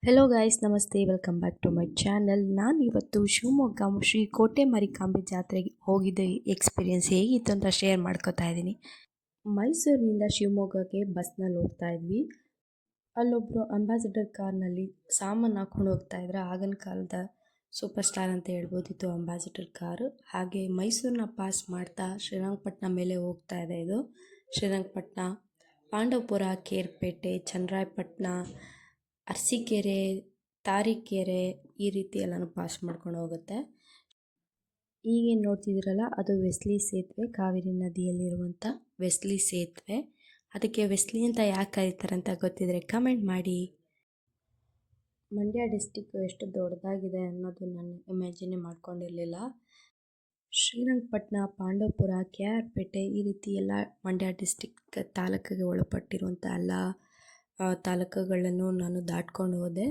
Hello guys, ನಮಸ್ತೆ. Welcome back to my channel. ನಾನು ಇವತ್ತು ಶಿವಮೊಗ್ಗ ಶ್ರೀ ಕೋಟೆ ಮಾರಿಕಾಂಬೆ ಜಾತ್ರೆಗೆ ಹೋಗಿದ್ದೆ. ಎಕ್ಸ್ಪೀರಿಯೆನ್ಸ್ ಹೇಗಿತ್ತು ಅಂತ ಶೇರ್ ಮಾಡ್ಕೋತಾ ಇದ್ದೀನಿ. ಮೈಸೂರಿನಿಂದ ಶಿವಮೊಗ್ಗಕ್ಕೆ ಬಸ್ನಲ್ಲಿ ಹೋಗ್ತಾ ಇದ್ವಿ. ಅಲ್ಲೊಬ್ಬರು ಅಂಬಾಸಿಡರ್ ಕಾರ್ನಲ್ಲಿ ಸಾಮಾನು ಹಾಕ್ಕೊಂಡು ಹೋಗ್ತಾ ಇದ್ರು. ಆಗಿನ ಕಾಲದ ಸೂಪರ್ ಸ್ಟಾರ್ ಅಂತ ಹೇಳ್ಬೋದಿತ್ತು ಅಂಬಾಸಿಡರ್ ಕಾರು. ಹಾಗೆ ಮೈಸೂರನ್ನ ಪಾಸ್ ಮಾಡ್ತಾ ಶ್ರೀರಂಗಪಟ್ಟಣ ಮೇಲೆ ಹೋಗ್ತಾ ಇದೆ. ಇದು ಶ್ರೀರಂಗಪಟ್ಟಣ, ಪಾಂಡವಪುರ, ಕೇರ್ಪೇಟೆ, ಚನ್ನರಾಯಪಟ್ಟಣ, ಅರಸೀಕೆರೆ, ತಾರೀಕೆರೆ ಈ ರೀತಿ ಎಲ್ಲನೂ ಪಾಸ್ ಮಾಡ್ಕೊಂಡು ಹೋಗುತ್ತೆ. ಈಗೇನು ನೋಡ್ತಿದ್ದೀರಲ್ಲ, ಅದು ವೆಸ್ಲಿ ಸೇತುವೆ, ಕಾವೇರಿ ನದಿಯಲ್ಲಿರುವಂಥ ವೆಸ್ಲಿ ಸೇತುವೆ. ಅದಕ್ಕೆ ವೆಸ್ಲಿ ಅಂತ ಯಾಕೆ ಕರೀತಾರೆ ಅಂತ ಗೊತ್ತಿದ್ರೆ ಕಮೆಂಟ್ ಮಾಡಿ. ಮಂಡ್ಯ ಡಿಸ್ಟಿಕ್ಕು ಎಷ್ಟು ದೊಡ್ಡದಾಗಿದೆ ಅನ್ನೋದು ನಾನು ಇಮ್ಯಾಜಿನೇ ಮಾಡ್ಕೊಂಡಿರಲಿಲ್ಲ. ಶ್ರೀರಂಗಪಟ್ಟಣ, ಪಾಂಡವಪುರ, KR ಪೇಟೆ ಈ ರೀತಿ ಎಲ್ಲ ಮಂಡ್ಯ ಡಿಸ್ಟಿಕ್ ತಾಲೂಕಿಗೆ ಒಳಪಟ್ಟಿರುವಂಥ ಎಲ್ಲ ತಾಲೂಕುಗಳನ್ನು ನಾನು ದಾಟ್ಕೊಂಡು ಹೋದೆ.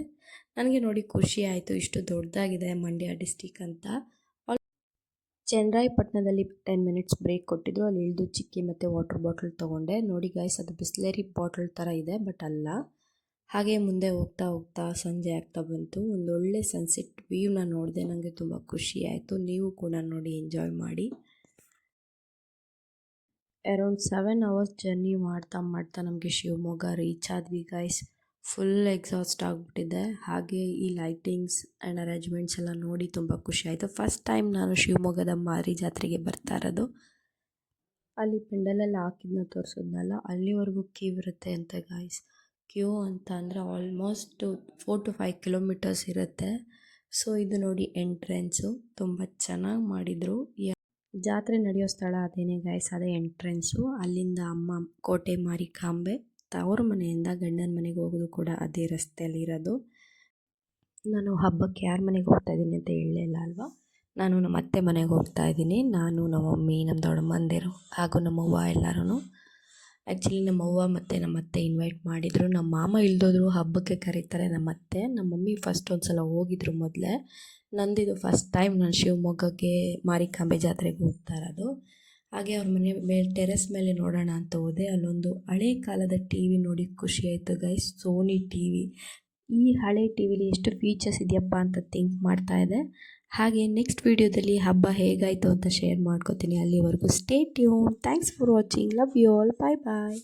ನನಗೆ ನೋಡಿ ಖುಷಿ ಆಯಿತು, ಇಷ್ಟು ದೊಡ್ಡದಾಗಿದೆ ಮಂಡ್ಯ ಡಿಸ್ಟಿಕ್ ಅಂತ. ಚನ್ನರಾಯಪಟ್ಟಣದಲ್ಲಿ 10 ಮಿನಿಟ್ಸ್ ಬ್ರೇಕ್ ಕೊಟ್ಟಿದ್ರು. ಅಲ್ಲಿ ಇಳಿದು ಚಿಕ್ಕಿ ಮತ್ತು ವಾಟರ್ ಬಾಟಲ್ ತೊಗೊಂಡೆ. ನೋಡಿ ಗೈಸ್, ಅದು ಬಿಸ್ಲೇರಿ ಬಾಟಲ್ ಥರ ಇದೆ, ಬಟ್ ಅಲ್ಲ. ಹಾಗೆ ಮುಂದೆ ಹೋಗ್ತಾ ಹೋಗ್ತಾ ಸಂಜೆ ಆಗ್ತಾ ಬಂತು. ಒಂದೊಳ್ಳೆ ಸನ್ಸೆಟ್ ವ್ಯೂನ ನೋಡಿದೆ. ನನಗೆ ತುಂಬ ಖುಷಿ ಆಯಿತು. ನೀವು ಕೂಡ ನೋಡಿ, ಎಂಜಾಯ್ ಮಾಡಿ. ಅರೌಂಡ್ 7 ಅವರ್ಸ್ ಜರ್ನಿ ಮಾಡ್ತಾ ನಮಗೆ ಶಿವಮೊಗ್ಗ ರೀಚ್ ಆದ್ವಿ ಗೈಸ್. ಫುಲ್ ಎಕ್ಸಾಸ್ಟ್ ಆಗಿಬಿಟ್ಟಿದೆ. ಹಾಗೆ ಈ ಲೈಟಿಂಗ್ಸ್ ಆ್ಯಂಡ್ ಅರೇಂಜ್ಮೆಂಟ್ಸ್ ಎಲ್ಲ ನೋಡಿ ತುಂಬ ಖುಷಿ ಆಯಿತು. ಫಸ್ಟ್ ಟೈಮ್ ನಾನು ಶಿವಮೊಗ್ಗದ ಮಾರಿ ಜಾತ್ರೆಗೆ ಬರ್ತಾ ಇರೋದು. ಅಲ್ಲಿ ಪೆಂಡಲೆಲ್ಲ ಹಾಕಿದ್ನ ತೋರಿಸೋದ್ನಲ್ಲ, ಅಲ್ಲಿವರೆಗೂ ಕ್ಯೂ ಇರುತ್ತೆ ಅಂತೆ ಗೈಸ್. ಕ್ಯೂ ಅಂತ ಅಂದರೆ ಆಲ್ಮೋಸ್ಟ್ 4 to 5 ಕಿಲೋಮೀಟರ್ಸ್ ಇರುತ್ತೆ. ಸೊ ಇದು ನೋಡಿ ಎಂಟ್ರೆನ್ಸು, ತುಂಬ ಚೆನ್ನಾಗಿ ಮಾಡಿದರು. ಜಾತ್ರೆ ನಡೆಯೋ ಸ್ಥಳ ಅದೇನೇ ಗೈಸ್, ಅದೇ ಎಂಟ್ರೆನ್ಸು. ಅಲ್ಲಿಂದ ಅಮ್ಮ ಕೋಟೆ ಮಾರಿಕಾಂಬೆ ತವ್ರ ಮನೆಯಿಂದ ಗಂಡನ ಮನೆಗೆ ಹೋಗೋದು ಕೂಡ ಅದೇ ರಸ್ತೆಯಲ್ಲಿ ಇರೋದು. ನಾನು ಹಬ್ಬಕ್ಕೆ ಯಾರ ಮನೆಗೆ ಹೋಗ್ತಾ ಇದ್ದೀನಿ ಅಂತ ಹೇಳಲಿಲ್ಲ ಅಲ್ವಾ. ನಾನು ನಮ್ಮ ಅತ್ತೆ ಮನೆಗೆ ಹೋಗ್ತಾ ಇದ್ದೀನಿ. ನಾನು, ನಮ್ಮ ಮಮ್ಮಿ, ನಮ್ಮ ದೊಡ್ಡಮ್ಮಂದಿರು ಹಾಗೂ ನಮ್ಮವ್ವ ಎಲ್ಲರೂ. ಆ್ಯಕ್ಚುಲಿ ನಮ್ಮವ್ವ ಮತ್ತು ನಮ್ಮ ಅತ್ತೆ ಇನ್ವೈಟ್ ಮಾಡಿದರು. ನಮ್ಮ ಮಾಮ ಇಲ್ದೋದ್ರು ಹಬ್ಬಕ್ಕೆ ಕರೀತಾರೆ ನಮ್ಮ ಅತ್ತೆ. ನಮ್ಮ ಮಮ್ಮಿ ಫಸ್ಟ್ ಒಂದು ಸಲ ಹೋಗಿದ್ರು ಮೊದಲೇ. ನಂದಿದು ಫಸ್ಟ್ ಟೈಮ್ ನಾನು ಶಿವಮೊಗ್ಗಕ್ಕೆ ಮಾರಿಕಾಂಬೆ ಜಾತ್ರೆಗೆ ಹೋಗ್ತಾ ಇರೋದು. ಹಾಗೆ ಅವ್ರ ಮನೆ ಮೇಲೆ ಟೆರೆಸ್ ಮೇಲೆ ನೋಡೋಣ ಅಂತ ಹೋದೆ. ಅಲ್ಲೊಂದು ಹಳೆ ಕಾಲದ ಟಿ ವಿ ನೋಡಿ ಖುಷಿ ಆಯಿತು ಗೈಸ್. Sony T V. ಈ ಹಳೆ ಟಿ ವಿಲಿ ಎಷ್ಟು ಫೀಚರ್ಸ್ ಇದೆಯಪ್ಪ ಅಂತ ಥಿಂಕ್ ಮಾಡ್ತಾ ಇದೆ. ಹಾಗೆ ನೆಕ್ಸ್ಟ್ ವೀಡಿಯೋದಲ್ಲಿ ಹಬ್ಬ ಹೇಗಾಯಿತು ಅಂತ ಶೇರ್ ಮಾಡ್ಕೋತೀನಿ. ಅಲ್ಲಿವರೆಗೂ stay tuned. Thanks for watching. Love you all. Bye bye.